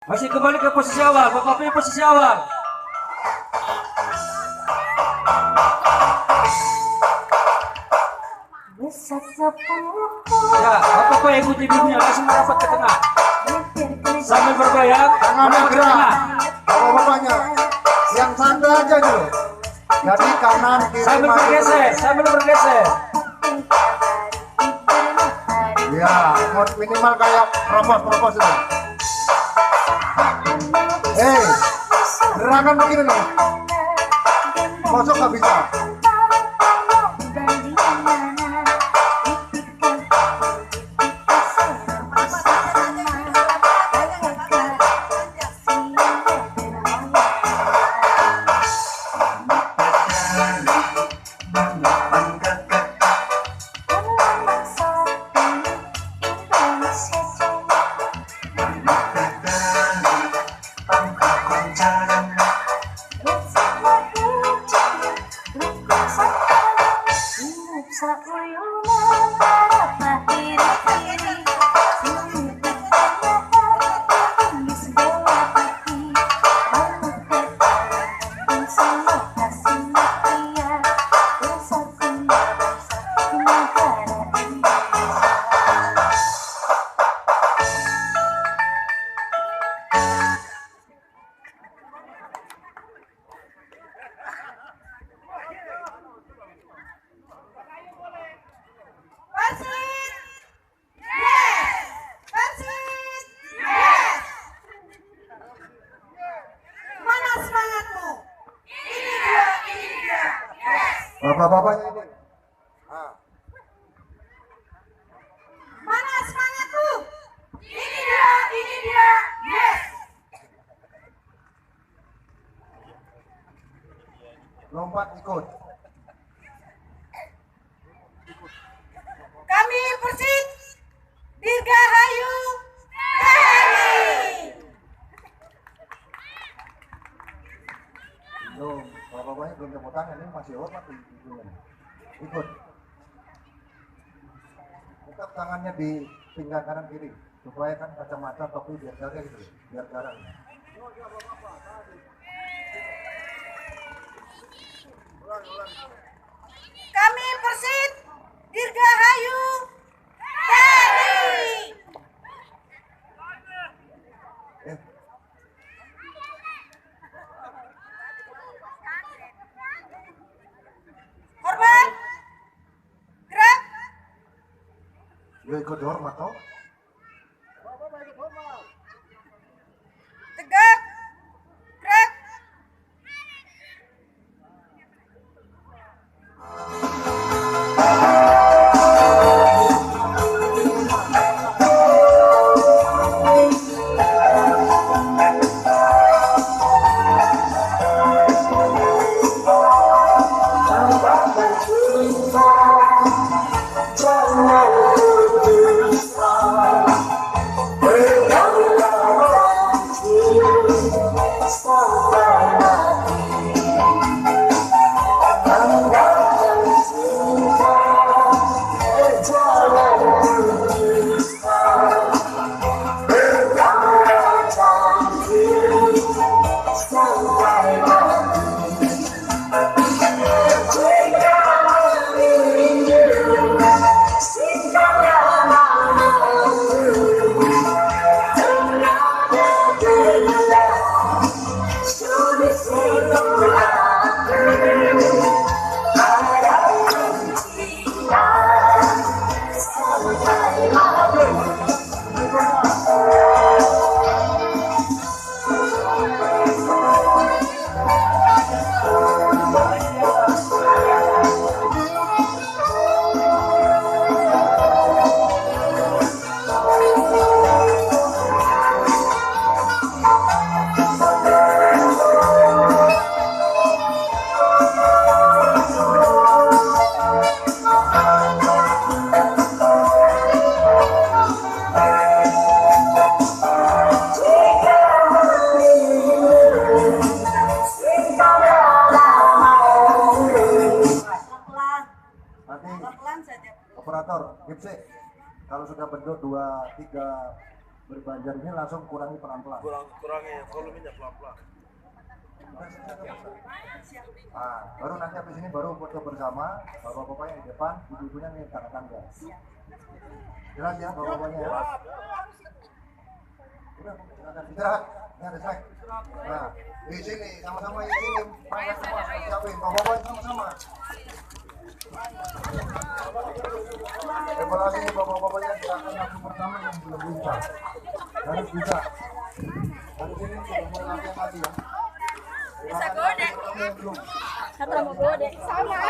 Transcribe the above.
Masih kembali ke posisi awal, Bapak pilih posisi awal. Ya, Bapak ikuti birunya, langsung merapat ke tengah. Sambil bergoyang, tangannya gerak. Bapak-bapaknya yang santai aja dulu. Jadi kanan kiri sambil maju bergeser, terus. sambil bergeser. Ya, minimal kayak propos itu. Gerakan begini nih. Masuk nggak bisa. Bapak-bapaknya ini. Mana semangatmu? Ini dia, yes. Lompat ikut. Kami Persib Dirgahayu TNI. Belum, bapak-bapaknya belum tepuk tangan, ini masih hormat ikut. Tetap tangannya di pinggang kanan kiri supaya kan kacamata topi biar jaga gitu, biar jarang. Kami Persib Dirgahayu TNI. Hormat. Gerak. Ya ikut hormat toh. Tegak. Gerak. Operator, gipsi. Kalau sudah bentuk 2, 3 berbanjar ini langsung kurangi pelan-pelan. Kurangi volumenya pelan-pelan. Nah, baru nanti habis ini baru foto bersama, bapak-bapaknya di depan, ibu-ibunya nih tanda-tanda. Jelas ya bapak-bapaknya ya? Udah, silakan istirahat. Ini ada slide. Nah, di sini sama-sama di sini. Mangga semua, siapin. Bapak-bapaknya sama-sama. Evaluasi nih bapak-bapaknya gerakan langsung pertama yang belum bisa. Harus bisa. Dari sini sudah mulai latihan lagi ya. Bisa godek. Belum. Kata mau godek sama.